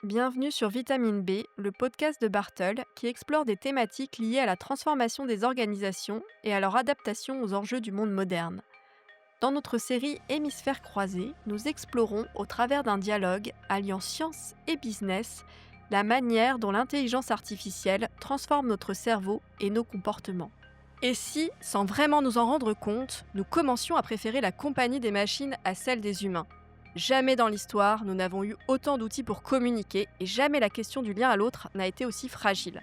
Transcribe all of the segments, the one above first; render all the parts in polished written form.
Bienvenue sur Vitamine B, le podcast de Bartol qui explore des thématiques liées à la transformation des organisations et à leur adaptation aux enjeux du monde moderne. Dans notre série Hémisphères croisés, nous explorons, au travers d'un dialogue alliant science et business, la manière dont l'intelligence artificielle transforme notre cerveau et nos comportements. Et si, sans vraiment nous en rendre compte, nous commencions à préférer la compagnie des machines à celle des humains? Jamais dans l'histoire, nous n'avons eu autant d'outils pour communiquer et jamais la question du lien à l'autre n'a été aussi fragile.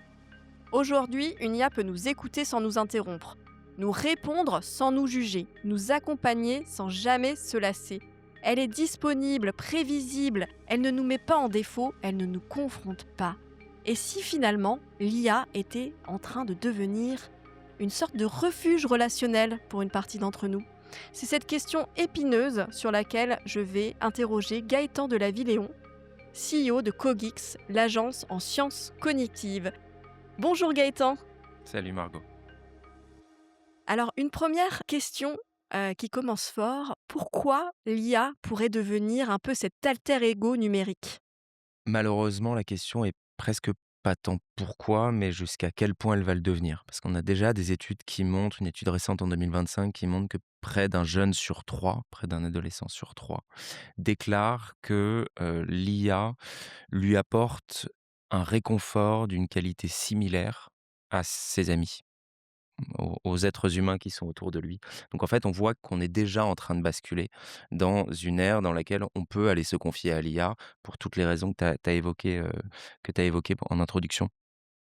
Aujourd'hui, une IA peut nous écouter sans nous interrompre, nous répondre sans nous juger, nous accompagner sans jamais se lasser. Elle est disponible, prévisible, elle ne nous met pas en défaut, elle ne nous confronte pas. Et si finalement, l'IA était en train de devenir une sorte de refuge relationnel pour une partie d'entre nous? C'est cette question épineuse sur laquelle je vais interroger Gaëtan de la Villéon, CEO de Cogix, l'agence en sciences cognitives. Bonjour Gaëtan. Salut Margot. Alors une première question qui commence fort. Pourquoi l'IA pourrait devenir un peu cet alter ego numérique? Malheureusement, la question est presque pas tant pourquoi, mais jusqu'à quel point elle va le devenir. Parce qu'on a déjà des études qui montrent, une étude récente en 2025 qui montre que près d'un jeune sur trois, près d'un adolescent sur trois, déclare que l'IA lui apporte un réconfort d'une qualité similaire à ses amis. Aux êtres humains qui sont autour de lui. Donc en fait, on voit qu'on est déjà en train de basculer dans une ère dans laquelle on peut aller se confier à l'IA pour toutes les raisons que tu as évoquées, en introduction.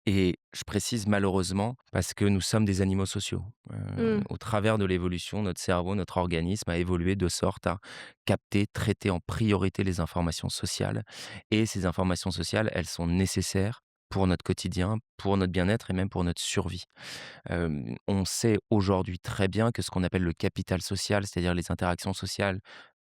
Et je précise malheureusement parce que nous sommes des animaux sociaux. Mmh. Au travers de l'évolution, notre cerveau, notre organisme a évolué de sorte à capter, traiter en priorité les informations sociales. Et ces informations sociales, elles sont nécessaires pour notre quotidien, pour notre bien-être et même pour notre survie. On sait aujourd'hui très bien que ce qu'on appelle le capital social, c'est-à-dire les interactions sociales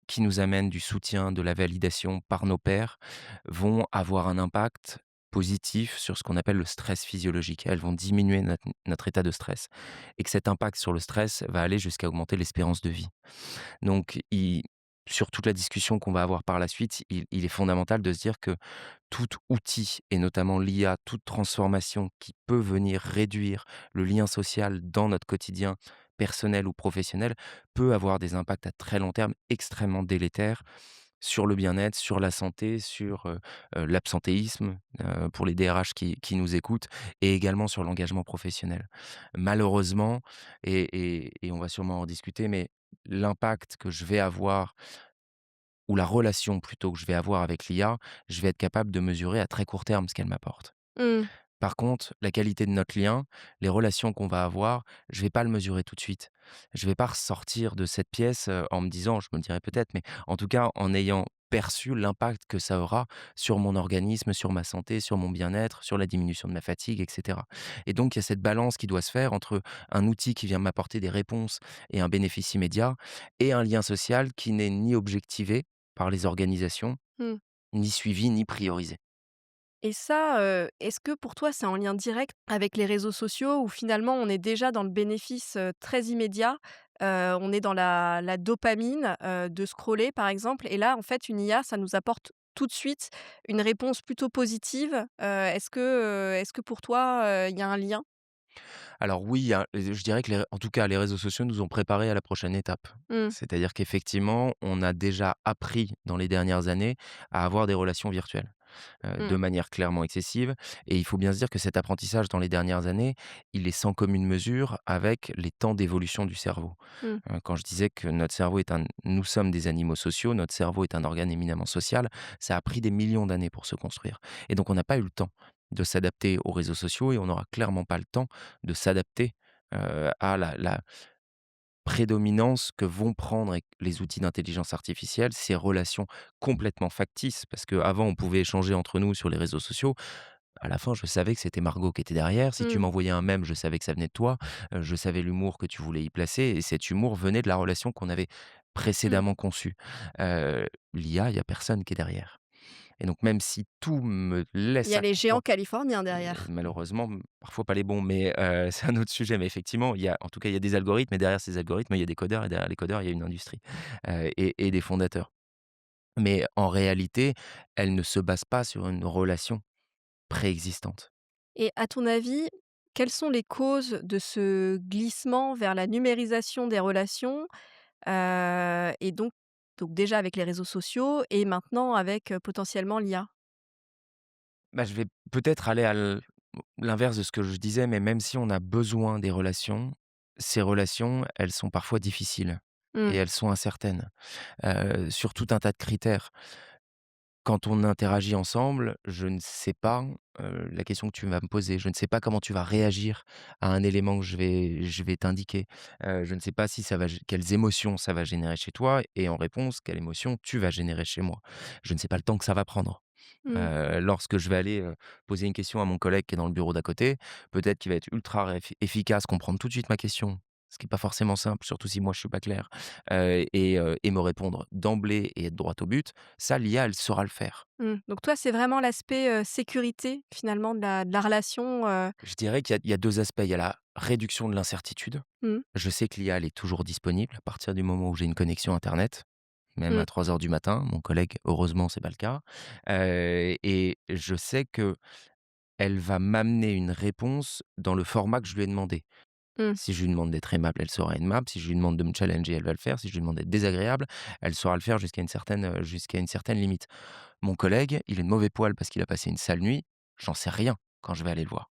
qui nous amènent du soutien, de la validation par nos pairs, vont avoir un impact positif sur ce qu'on appelle le stress physiologique. Elles vont diminuer notre état de stress et que cet impact sur le stress va aller jusqu'à augmenter l'espérance de vie. Donc, sur toute la discussion qu'on va avoir par la suite, il est fondamental de se dire que tout outil, et notamment l'IA, toute transformation qui peut venir réduire le lien social dans notre quotidien personnel ou professionnel, peut avoir des impacts à très long terme extrêmement délétères sur le bien-être, sur la santé, sur l'absentéisme, pour les DRH qui nous écoutent, et également sur l'engagement professionnel. Malheureusement, et on va sûrement en discuter, mais l'impact que je vais avoir, ou la relation plutôt que je vais avoir avec l'IA, je vais être capable de mesurer à très court terme ce qu'elle m'apporte. Mmh. Par contre, la qualité de notre lien, les relations qu'on va avoir, je vais pas le mesurer tout de suite. Je vais pas ressortir de cette pièce, en me disant, je me le dirai peut-être, mais en tout cas en ayant perçu l'impact que ça aura sur mon organisme, sur ma santé, sur mon bien-être, sur la diminution de ma fatigue, et cetera. Et donc il y a cette balance qui doit se faire entre un outil qui vient m'apporter des réponses et un bénéfice immédiat, et un lien social qui n'est ni objectivé par les organisations, Mmh. ni suivi, ni priorisé. Et ça, est-ce que pour toi c'est en lien direct avec les réseaux sociaux où finalement on est déjà dans le bénéfice, très immédiat? On est dans la dopamine, de scroller par exemple et là en fait une IA ça nous apporte tout de suite une réponse plutôt positive. Est-ce que pour toi, il y a un lien? Alors oui, il y a je dirais que en tout cas, les réseaux sociaux nous ont préparés à la prochaine étape. Mmh. C'est-à-dire qu'effectivement, on a déjà appris dans les dernières années à avoir des relations virtuelles, de Mmh. manière clairement excessive, et il faut bien se dire que cet apprentissage dans les dernières années, il est sans commune mesure avec les temps d'évolution du cerveau. Mmh. Quand je disais que nous sommes des animaux sociaux, notre cerveau est un organe éminemment social, ça a pris des millions d'années pour se construire, et donc on n'a pas eu le temps de s'adapter aux réseaux sociaux, et on n'aura clairement pas le temps de s'adapter, à la prédominance que vont prendre avec les outils d'intelligence artificielle, ces relations complètement factices. Parce qu'avant, on pouvait échanger entre nous sur les réseaux sociaux. À la fin, je savais que c'était Margot qui était derrière. Si tu Mmh. m'envoyais un mème, je savais que ça venait de toi. Je savais l'humour que tu voulais y placer, et cet humour venait de la relation qu'on avait Mmh. précédemment conçue. L'IA, il y a personne qui est derrière. Et donc même si tout me Il y laisse a à les géants croire, californiens derrière. malheureusement, parfois pas les bons, mais c'est un autre sujet. Mais effectivement, en tout cas, il y a des algorithmes, et derrière ces algorithmes, il y a des codeurs, et derrière les codeurs, il y a une industrie, et des fondateurs. mais en réalité, elle ne se base pas sur une relation préexistante. Et à ton avis, quelles sont les causes de ce glissement vers la numérisation des relations? Et donc déjà avec les réseaux sociaux et maintenant avec, potentiellement l'IA? Bah, je vais peut-être aller à l'inverse de ce que je disais, mais même si on a besoin des relations, ces relations, elles sont parfois difficiles et Mmh, elles sont incertaines, sur tout un tas de critères. Quand on interagit ensemble, je ne sais pas, la question que tu vas me poser, je ne sais pas comment tu vas réagir à un élément que je vais t'indiquer. Je ne sais pas si ça va gé quelles émotions ça va générer chez toi et en réponse, quelle émotion tu vas générer chez moi. Je ne sais pas le temps que ça va prendre. mmh. Lorsque je vais aller, poser une question à mon collègue qui est dans le bureau d'à côté, peut-être qu'il va être ultra efficace, comprendre tout de suite ma question, ce qui est pas forcément simple, surtout si moi je suis pas clair, et me répondre d'emblée et être droit au but. Ça, l'IA, elle saura le faire. Mmh. Donc toi, c'est vraiment l'aspect, sécurité finalement de la relation, Je dirais qu'il y a 2 aspects. Il y a la réduction de l'incertitude. mmh, Je sais que l'IA, elle est toujours disponible à partir du moment où j'ai une connexion internet, même mmh, à 3 heures du matin. Mon collègue, heureusement, c'est pas le cas. Et je sais que elle va m'amener une réponse dans le format que je lui ai demandé. mmh. Si je lui demande d'être aimable, elle sera aimable. Si je lui demande de me challenger, elle va le faire. Si je lui demande d'être désagréable, elle saura le faire jusqu'à une certaine limite. Mon collègue, il est de mauvais poil parce qu'il a passé une sale nuit, j'en sais rien quand je vais aller le voir.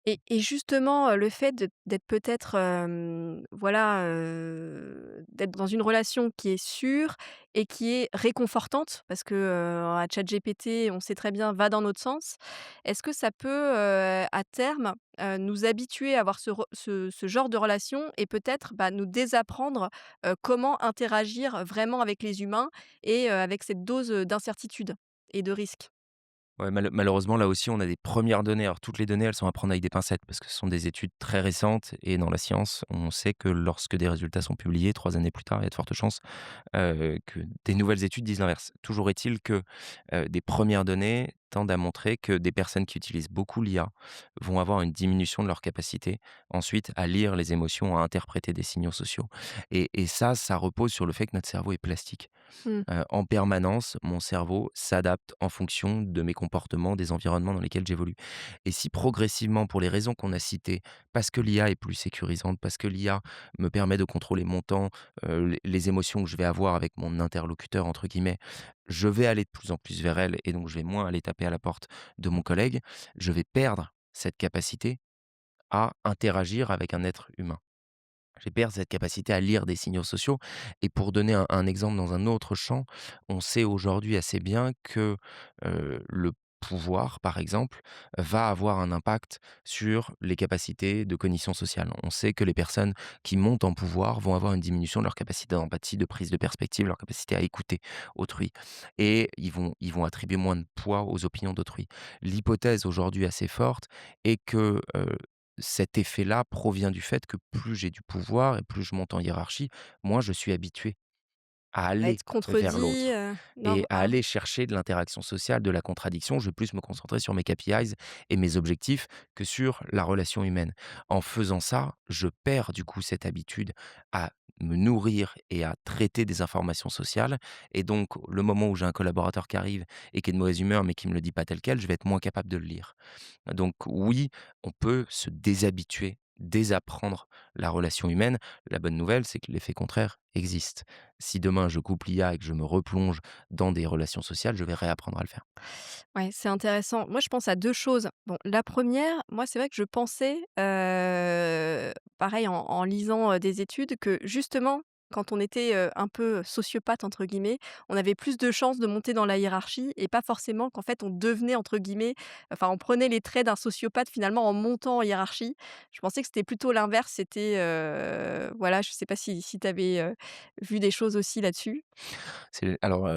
Et justement, le fait d'être peut-être, voilà, d'être dans une relation qui est sûre et qui est réconfortante parce que, un ChatGPT, on sait très bien, va dans notre sens. Est-ce que ça peut, à terme, nous habituer à avoir ce genre de relation et peut-être, bah, nous désapprendre, comment interagir vraiment avec les humains et avec cette dose, d'incertitude et de risque? Ouais, malheureusement, là aussi, on a des premières données. Alors, toutes les données, elles sont à prendre avec des pincettes parce que ce sont des études très récentes et dans la science, on sait que lorsque des résultats sont publiés 3 années plus tard, il y a de fortes chances que des nouvelles études disent l'inverse. Toujours est-il que, des premières données tendent à montrer que des personnes qui utilisent beaucoup l'IA vont avoir une diminution de leur capacité ensuite à lire les émotions, à interpréter des signaux sociaux et ça repose sur le fait que notre cerveau est plastique. Mmh. En permanence, mon cerveau s'adapte en fonction de mes comportements, des environnements dans lesquels j'évolue. Et si progressivement, pour les raisons qu'on a citées, parce que l'IA est plus sécurisante, parce que l'IA me permet de contrôler mon temps, les émotions que je vais avoir avec mon «interlocuteur» entre guillemets, je vais aller de plus en plus vers elle et donc je vais moins aller taper à la porte de mon collègue, je vais perdre cette capacité à interagir avec un être humain. Je vais perdre cette capacité à lire des signaux sociaux et pour donner un exemple dans un autre champ, on sait aujourd'hui assez bien que, le pouvoir, par exemple, va avoir un impact sur les capacités de cognition sociale. On sait que les personnes qui montent en pouvoir vont avoir une diminution de leur capacité d'empathie, de prise de perspective, leur capacité à écouter autrui et ils vont attribuer moins de poids aux opinions d'autrui. L'hypothèse aujourd'hui assez forte est que, cet effet-là provient du fait que plus j'ai du pouvoir et plus je monte en hiérarchie, moins je suis habitué à À aller être vers contredit, l'autre et à ah, aller chercher de l'interaction sociale, de la contradiction. Je vais plus me concentrer sur mes KPIs et mes objectifs que sur la relation humaine. En faisant ça, je perds du coup cette habitude à me nourrir et à traiter des informations sociales et donc le moment où j'ai un collaborateur qui arrive et qui est de mauvaise humeur mais qui me le dit pas tel quel, je vais être moins capable de le lire. Donc oui, on peut se déshabituer, désapprendre la relation humaine. La bonne nouvelle, c'est que l'effet contraire existe. Si demain je coupe l'IA et que je me replonge dans des relations sociales, je vais réapprendre à le faire. ouais, c'est intéressant. Moi, je pense à 2 choses. Bon, la première, moi, c'est vrai que je pensais, pareil en lisant, des études que justement, quand on était, un peu «sociopathe» entre guillemets, on avait plus de chances de monter dans la hiérarchie et pas forcément qu'en fait on devenait entre guillemets enfin on prenait les traits d'un sociopathe finalement en montant en hiérarchie. Je pensais que c'était plutôt l'inverse, c'était, voilà, je sais pas si tu avais, vu des choses aussi là-dessus? Alors,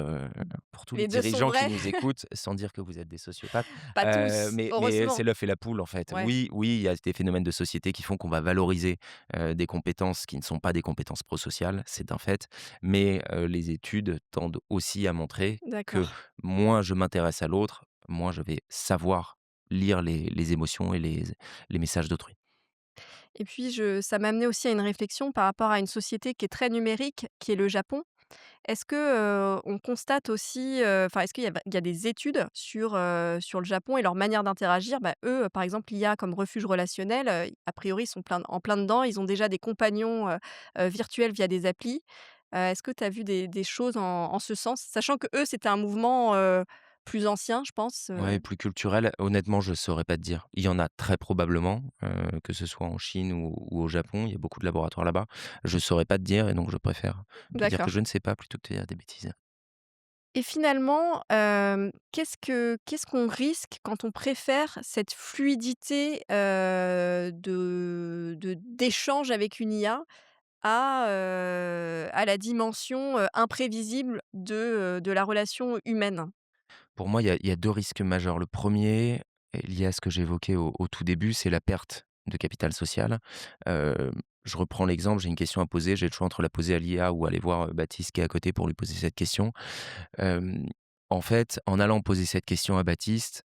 pour tous les Les 2 sont dirigeants qui vrais? nous écoutent, sans dire que vous êtes des sociopathes, Pas tous, mais c'est heureusement. l'œuf et la poule, en fait. Ouais. Oui, oui, il y a des phénomènes de société qui font qu'on va valoriser, des compétences qui ne sont pas des compétences prosociales, c'est un fait. Mais, les études tendent aussi à montrer que D'accord. moins je m'intéresse à l'autre, moins je vais savoir lire les émotions et les messages d'autrui. Et puis ça m'a amené aussi à une réflexion par rapport à une société qui est très numérique, qui est le Japon. Est-ce que, on constate aussi, enfin, est-ce qu'il y a des études sur le Japon et leur manière d'interagir? Bah, eux, par exemple, l'IA comme refuge relationnel, a priori, ils sont plein dedans. Ils ont déjà des compagnons, virtuels via des applis. Est-ce que tu as vu des choses en ce sens? Sachant que eux, c'était un mouvement, plus ancien, je pense, Ouais, plus culturel, honnêtement, je saurais pas te dire. Il y en a très probablement, que ce soit en Chine ou au Japon, il y a beaucoup de laboratoires là-bas. Je saurais pas te dire et donc je préfère te dire que D'accord. je ne sais pas plutôt que te dire des bêtises. Et finalement, qu'est-ce qu'on risque quand on préfère cette fluidité, d'échange avec une IA à la dimension, imprévisible de la relation humaine? Pour moi, il y a 2 risques majeurs. Le premier est lié à ce que j'évoquais au tout début, c'est la perte de capital social. Je reprends l'exemple, j'ai une question à poser, j'ai le choix entre la poser à l'IA ou aller voir, Baptiste qui est à côté pour lui poser cette question. Hem, En fait, en allant poser cette question à Baptiste,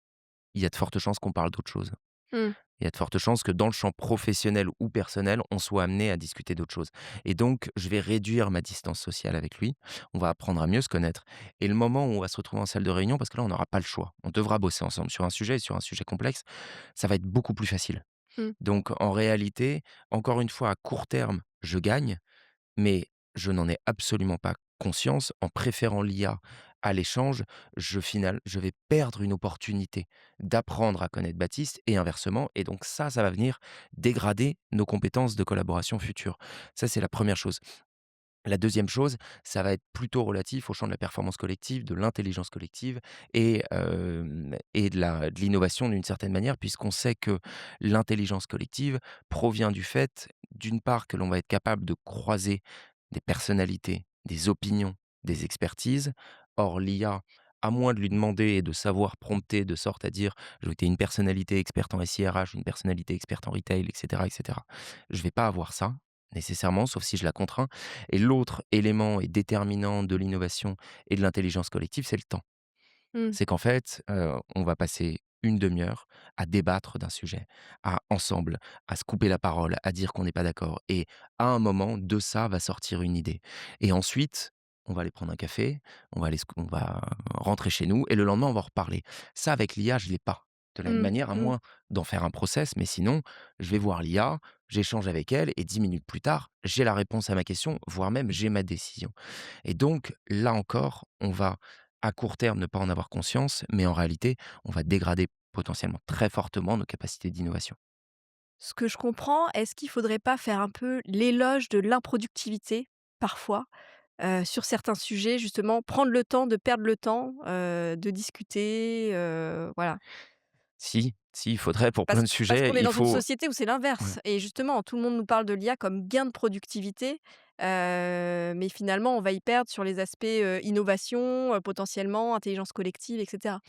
il y a de fortes chances qu'on parle d'autre chose. Mmh, Il y a de fortes chances que dans le champ professionnel ou personnel, on soit amené à discuter d'autres choses. Et donc, je vais réduire ma distance sociale avec lui. On va apprendre à mieux se connaître. Et le moment où on va se retrouver en salle de réunion, parce que là, on n'aura pas le choix. On devra bosser ensemble sur un sujet et sur un sujet complexe, ça va être beaucoup plus facile. mmh, Donc, en réalité, encore une fois, à court terme, je gagne, mais je n'en ai absolument pas conscience. En préférant l'IA à l'échange, je vais perdre une opportunité d'apprendre à connaître Baptiste et inversement et donc ça va venir dégrader nos compétences de collaboration futures. Ça, c'est la première chose. La deuxième chose, ça va être plutôt relatif au champ de la performance collective, de l'intelligence collective et de l'innovation d'une certaine manière, puisqu'on sait que l'intelligence collective provient du fait, d'une part, que l'on va être capable de croiser des personnalités, des opinions, des expertises. Or, l'IA, à moins de lui demander et de savoir prompter de sorte à dire: «Je veux une personnalité experte en SIRH, une personnalité experte en retail» et cetera. Je vais pas avoir ça, nécessairement, sauf si je la contrains et l'autre élément et déterminant de l'innovation et de l'intelligence collective, c'est le temps. mmh, C'est qu'en fait, on va passer une demi heure à débattre d'un sujet, à ensemble, à se couper la parole, à dire qu'on n'est pas d'accord et à un moment, de ça va sortir une idée et ensuite, on va aller prendre un café, on va rentrer chez nous et le lendemain, on va en reparler. Ça, avec l'IA, je l'ai pas. De la même mmh, manière, à mmh. moins d'en faire un process, mais sinon, je vais voir l'IA, j'échange avec elle et 10 minutes plus tard, j'ai la réponse à ma question, voire même j'ai ma décision et donc là encore, on va à court terme, ne pas en avoir conscience, mais en réalité, on va dégrader potentiellement très fortement nos capacités d'innovation. Ce que je comprends, est-ce qu'il faudrait pas faire un peu l'éloge de l'improductivité, parfois? Sur certains sujets justement, prendre le temps de perdre le temps, de discuter, voilà. Si, il faudrait pour Parce plein de parce sujets, qu'on est il dans une faut société où c'est ouais. l'inverse et justement tout le monde nous parle de l'IA comme gain de productivité, mais finalement on va y perdre sur les aspects, innovation, potentiellement intelligence collective et cetera.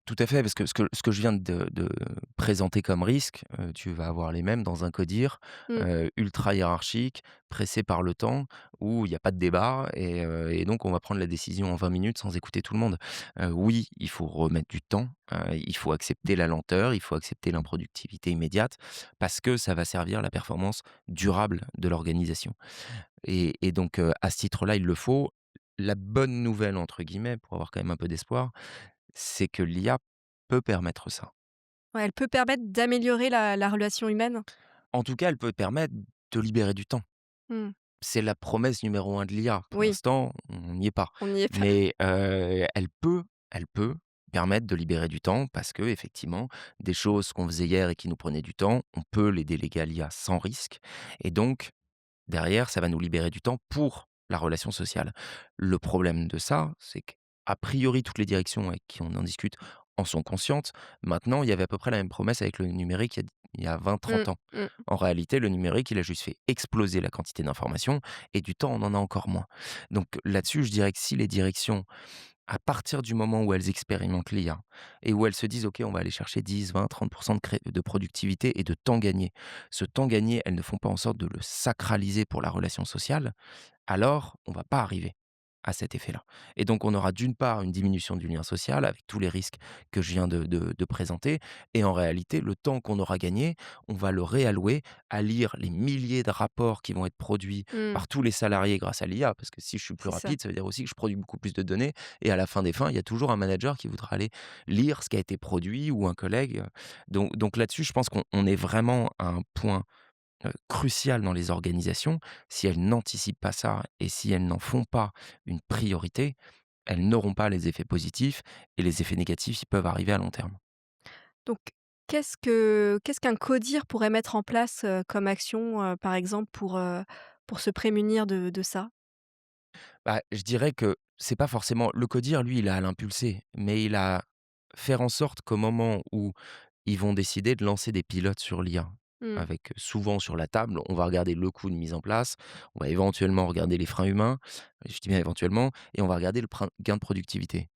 Tout à fait, parce que ce que je viens de présenter comme risque, tu vas avoir les mêmes dans un codir, Mmh, ultra hiérarchique, pressé par le temps, où il y a pas de débat et donc on va prendre la décision en 20 minutes sans écouter tout le monde. Oui, il faut remettre du temps, il faut accepter la lenteur, il faut accepter l'improductivité immédiate, parce que ça va servir la performance durable de l'organisation et donc à ce titre-là, il le faut. La «bonne nouvelle» entre guillemets, pour avoir quand même un peu d'espoir, c'est que l'IA peut permettre ça. ouais, elle peut permettre d'améliorer la relation humaine? En tout cas, elle peut permettre de libérer du temps. Mmh. C'est la promesse numéro un de l'IA. Pour Oui, l'instant, on n'y est pas. on n'y est pas. Mais, elle peut permettre de libérer du temps parce que effectivement, des choses qu'on faisait hier et qui nous prenaient du temps, on peut les déléguer à l'IA sans risque et donc derrière, ça va nous libérer du temps pour la relation sociale. Le problème de ça, c'est qu'a priori, toutes les directions avec qui on en discute en sont conscientes. Maintenant, il y avait à peu près la même promesse avec le numérique il y a 20-30 Mmh, ans. mmh. En réalité, le numérique, il a juste fait exploser la quantité d'informations et du temps, on en a encore moins. Donc là-dessus, je dirais que si les directions à partir du moment où elles expérimentent l'IA et où elles se disent: «OK, on va aller chercher 10-20-30 de productivité et de temps gagné». Ce temps gagné, elles ne font pas en sorte de le sacraliser pour la relation sociale, alors on va pas arriver. à cet effet-là. Et donc on aura d'une part une diminution du lien social avec tous les risques que je viens de présenter et en réalité, le temps qu'on aura gagné, on va le réallouer à lire les milliers de rapports qui vont être produits Mmh, par tous les salariés grâce à l'IA. Parce que si je suis plus c'est ça. rapide, ça veut dire aussi que je produis beaucoup plus de données et à la fin des fins, il y a toujours un manager qui voudra aller lire ce qui a été produit ou un collègue. Donc là-dessus, je pense qu'on est vraiment à un point crucial dans les organisations. Si elles n'anticipent pas ça et si elles n'en font pas une priorité, elles n'auront pas les effets positifs et les effets négatifs, ils peuvent arriver à long terme. Donc qu'est-ce qu'un codir pourrait mettre en place, comme action, par exemple pour se prémunir de ça? Bah, je dirais que c'est pas forcément le codir, lui, il a à l'impulser, mais il a faire en sorte qu'au moment où ils vont décider de lancer des pilotes sur l'IA, Mmh, avec souvent sur la table, on va regarder le coût de mise en place, on va éventuellement regarder les freins humains, je dis bien éventuellement, et on va regarder le gain de productivité.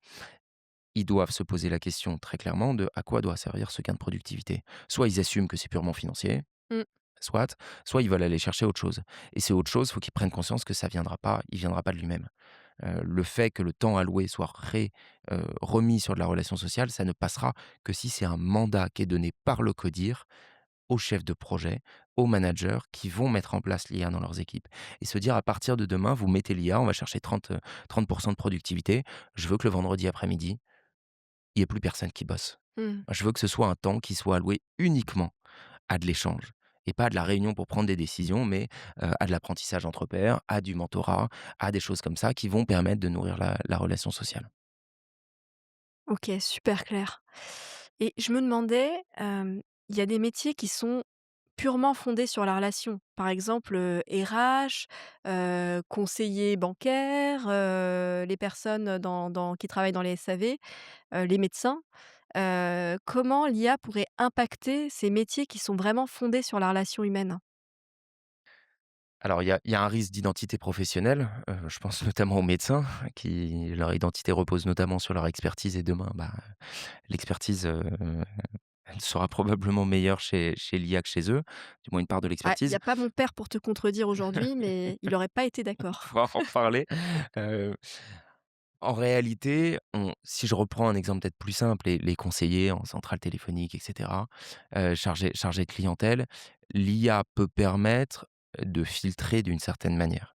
Ils doivent se poser la question très clairement de à quoi doit servir ce gain de productivité. Soit ils assument que c'est purement financier, mmh, soit ils veulent aller chercher autre chose. Et c'est autre chose, il faut qu'ils prennent conscience que ça viendra pas, il viendra pas de lui-même. Le fait que le temps alloué soit remis sur de la relation sociale, ça ne passera que si c'est un mandat qui est donné par le CODIR aux chefs de projet, aux managers qui vont mettre en place l'IA dans leurs équipes. Et se dire à partir de demain, vous mettez l'IA, on va chercher 30 de productivité. Je veux que le vendredi après-midi, il y ait plus personne qui bosse. mmh. Je veux que ce soit un temps qui soit alloué uniquement à de l'échange et pas à de la réunion pour prendre des décisions, mais à de l'apprentissage entre pairs, à du mentorat, à des choses comme ça qui vont permettre de nourrir la relation sociale. OK, super clair. Et je me demandais, il y a des métiers qui sont purement fondés sur la relation. Par exemple, RH, conseiller bancaire, les personnes qui travaillent dans les SAV, les médecins. Comment l'IA pourrait impacter ces métiers qui sont vraiment fondés sur la relation humaine? Alors il y a un risque d'identité professionnelle, je pense notamment aux médecins qui leur identité repose notamment sur leur expertise et demain, bah, l'expertise, elle sera probablement meilleure chez l'IA que chez eux, du moins une part de Ah, il y l'expertise. a pas mon père pour te contredire aujourd'hui, mais il aurait pas été On d'accord. pourra en reparler. Heu, En réalité, si je reprends un exemple peut-être plus simple, les conseillers en centrale téléphonique et cetera, chargés de clientèle, l'IA peut permettre de filtrer d'une certaine manière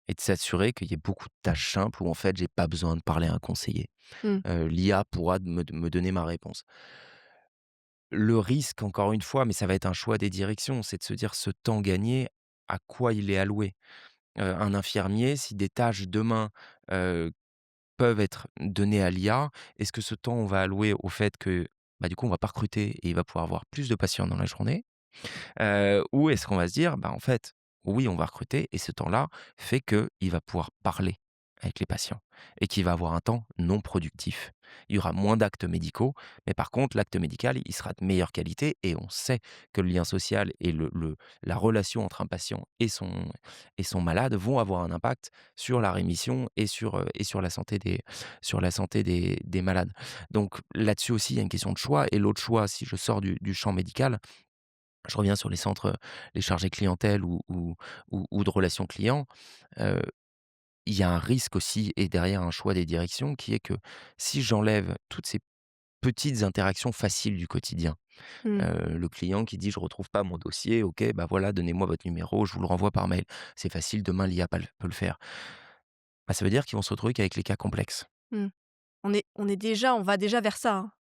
et de s'assurer qu'il y ait beaucoup de tâches simples où en fait j'ai pas besoin de parler à un conseiller. Mmh, L'IA pourra me donner ma réponse. Le risque encore une fois, mais ça va être un choix des directions, c'est de se dire ce temps gagné, à quoi il est alloué? Un infirmier, si des tâches demain, heu, peuvent être données à l'IA, est-ce que ce temps on va allouer au fait que, bah, du coup on va pas recruter et il va pouvoir avoir plus de patients dans la journée? Ou est-ce qu'on va se dire: «Bah, en fait, oui, on va recruter et ce temps-là fait qu'il va pouvoir parler avec les patients et qu'il va avoir un temps non productif». Il y aura moins d'actes médicaux, mais par contre, l'acte médical, il sera de meilleure qualité et on sait que le lien social et la relation entre un patient et son malade vont avoir un impact sur la rémission et sur la santé des malades. Donc là-dessus aussi, il y a une question de choix et l'autre choix, si je sors du champ médical, je reviens sur les centres, les chargés clientèle ou de relations clients, heu, il y a un risque aussi et derrière un choix des directions qui est que si j'enlève toutes ces petites interactions faciles du quotidien, mmh. le client qui dit: «Je retrouve pas mon dossier», OK, bah, voilà, donnez-moi votre numéro, je vous le renvoie par mail. C'est facile, demain l'IA peut le faire. Bah, ça veut dire qu'ils vont se retrouver qu'avec les cas complexes. Mmh. On va déjà vers ça, hein.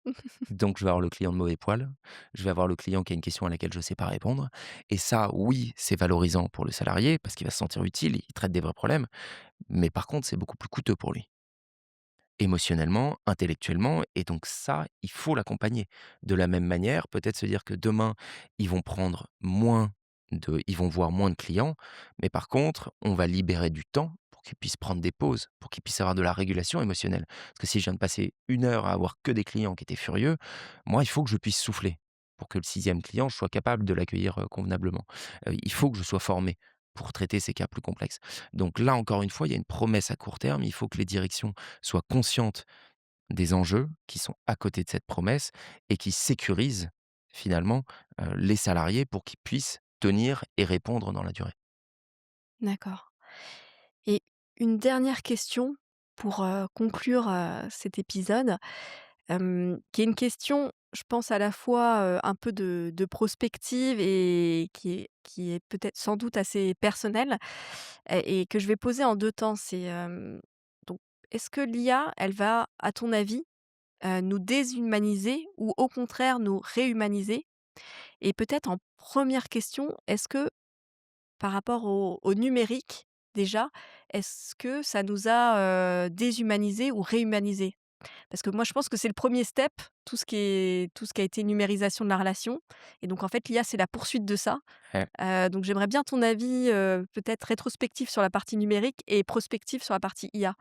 Donc je vais avoir le client de mauvais poil, je vais avoir le client qui a une question à laquelle je ne sais pas répondre et ça, oui, c'est valorisant pour le salarié parce qu'il va se sentir utile, il traite des vrais problèmes, mais par contre, c'est beaucoup plus coûteux pour lui. Émotionnellement, intellectuellement et donc ça, il faut l'accompagner. De la même manière, peut-être se dire que demain, ils vont voir moins de clients, mais par contre, on va libérer du temps pour qu'ils puissent prendre des pauses, pour qu'ils puissent avoir de la régulation émotionnelle. Parce que si je viens de passer 1 heure à avoir que des clients qui étaient furieux, moi, il faut que je puisse souffler pour que le sixième client, je sois capable de l'accueillir, convenablement. Il faut que je sois formé pour traiter ces cas plus complexes. Donc là, encore une fois, il y a une promesse à court terme. Il faut que les directions soient conscientes des enjeux qui sont à côté de cette promesse et qui sécurisent finalement les salariés pour qu'ils puissent tenir et répondre dans la durée. D'accord. Et une dernière question, pour, conclure, cet épisode, qui est une question, je pense à la fois, un peu de prospective et qui est peut-être sans doute assez personnelle et que je vais poser en 2 temps. C'est, donc est-ce que l'IA, elle va, à ton avis, nous déshumaniser ou au contraire nous réhumaniser? Et peut-être en première question, est-ce que par rapport au numérique, déjà, est-ce que ça nous a, déshumanisés ou réhumanisés? Parce que moi, je pense que c'est le premier step, tout ce qui a été numérisation de la relation et donc en fait, l'IA, c'est la poursuite de ça. Ouais. Donc j'aimerais bien ton avis, peut-être rétrospectif sur la partie numérique et prospectif sur la partie IA.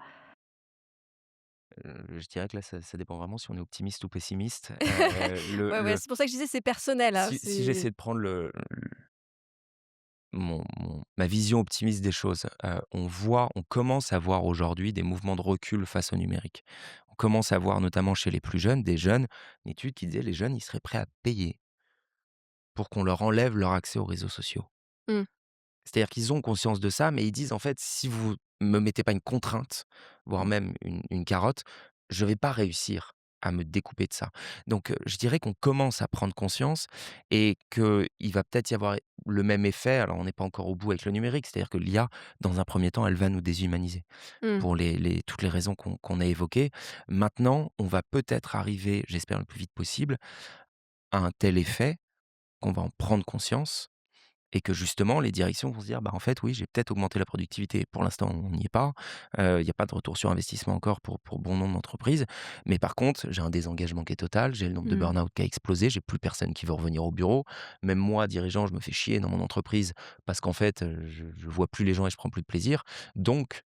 Je dirais que là, ça dépend vraiment si on est optimiste ou pessimiste. Ouais, ouais, c'est pour ça que je disais c'est personnel, hein, Si c'est j'essaie de prendre ma vision optimiste des choses, on commence à voir aujourd'hui des mouvements de recul face au numérique. On commence à voir notamment chez les plus jeunes, des jeunes, une étude qui disait les jeunes, ils seraient prêts à payer pour qu'on leur enlève leur accès aux réseaux sociaux. mmh, C'est-à-dire qu'ils ont conscience de ça, mais ils disent en fait: «Si vous me mettez pas une contrainte, voire mmh, même une carotte, je vais pas réussir à me découper de ça». Donc, je dirais qu'on commence à prendre conscience et qu'il va peut-être y avoir le même effet, alors on n'est pas encore au bout avec le numérique, c'est-à-dire que l'IA, dans un premier temps, elle va nous déshumaniser mmh, pour toutes les raisons qu'on a évoquées. Maintenant, on va peut-être arriver, j'espère le plus vite possible, à un tel effet qu'on va en prendre conscience et que justement les directions vont se dire: «Bah, en fait, oui, j'ai peut-être augmenté la productivité». Pour l'instant, on n'y est pas. Il y a pas de retour sur investissement encore pour bon nombre d'entreprises. Mais par contre, j'ai un désengagement qui est total, j'ai le nombre de mmh, burn-out qui a explosé, j'ai plus personne qui veut revenir au bureau. Même moi, dirigeant, je me fais chier dans mon entreprise parce qu'en fait, je vois plus les gens et je prends plus de plaisir. Donc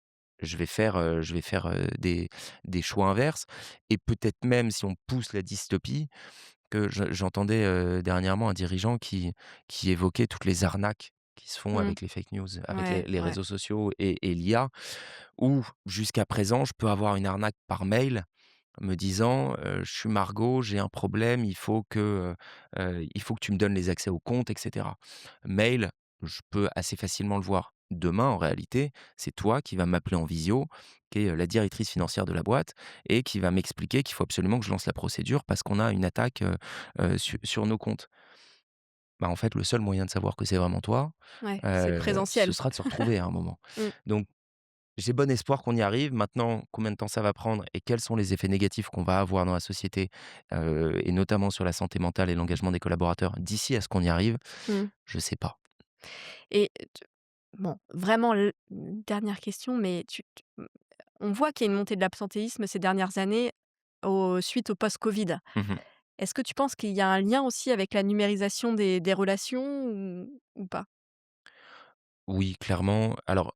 des choix inverses et peut-être même si on pousse la dystopie, que j'entendais, dernièrement un dirigeant qui évoquait toutes les arnaques qui se font mmh. avec les fake news, avec Ouais, les ouais. réseaux sociaux et l'IA, où jusqu'à présent, je peux avoir une arnaque par mail me disant, «Je suis Margot, j'ai un problème, il faut que tu me donnes les accès au compte» et cetera. Mail, je peux assez facilement le voir. Demain, en réalité, c'est toi qui vas m'appeler en visio, qui est, la directrice financière de la boîte et qui va m'expliquer qu'il faut absolument que je lance la procédure parce qu'on a une attaque, sur nos comptes. Bah, en fait, le seul moyen de savoir que c'est vraiment toi, Ouais, c'est le ce présentiel. sera de se retrouver à un moment. Mmh. Donc j'ai bon espoir qu'on y arrive. Maintenant, combien de temps ça va prendre et quels sont les effets négatifs qu'on va avoir dans la société, et notamment sur la santé mentale et l'engagement des collaborateurs d'ici à ce qu'on y arrive, Mmh. je sais pas. Et bon, vraiment dernière question, mais on voit qu'il y a une montée de l'absentéisme ces dernières années suite au post-Covid. Mmh. Est-ce que tu penses qu'il y a un lien aussi avec la numérisation des relations ou pas? Oui, clairement. Alors,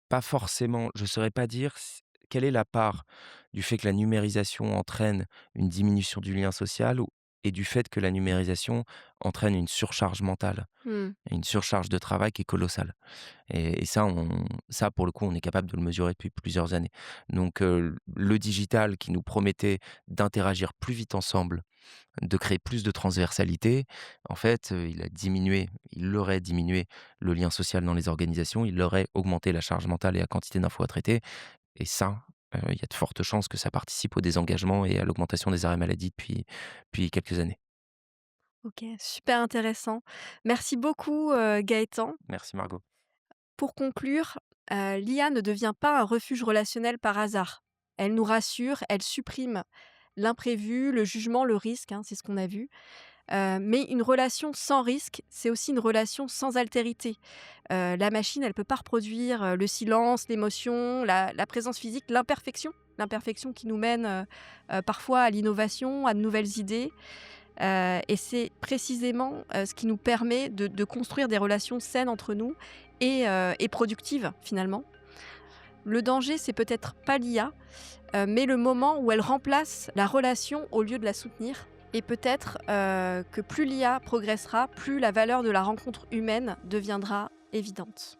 pas forcément, je saurais pas dire quelle est la part du fait que la numérisation entraîne une diminution du lien social et du fait que la numérisation entraîne une surcharge mentale Mmh. et une surcharge de travail qui est colossale. Et ça, pour le coup, on est capable de le mesurer depuis plusieurs années. Donc, le digital qui nous promettait d'interagir plus vite ensemble, de créer plus de transversalité, en fait, il aurait diminué le lien social dans les organisations, il aurait augmenté la charge mentale et la quantité d'infos à traiter et ça, il y a de fortes chances que ça participe au désengagement et à l'augmentation des arrêts maladie depuis quelques années. OK, super intéressant. Merci beaucoup, Gaëtan. Merci Margot. Pour conclure, l'IA ne devient pas un refuge relationnel par hasard. Elle nous rassure, elle supprime l'imprévu, le jugement, le risque, hein, c'est ce qu'on a vu. Mais une relation sans risque, c'est aussi une relation sans altérité. La machine, elle peut pas reproduire, le silence, l'émotion, la présence physique, l'imperfection qui nous mène, parfois à l'innovation, à de nouvelles idées. Et c'est précisément, ce qui nous permet de construire des relations saines entre nous et productives, finalement. Le danger, c'est peut-être pas l'IA, mais le moment où elle remplace la relation au lieu de la soutenir. Et peut-être, que plus l'IA progressera, plus la valeur de la rencontre humaine deviendra évidente.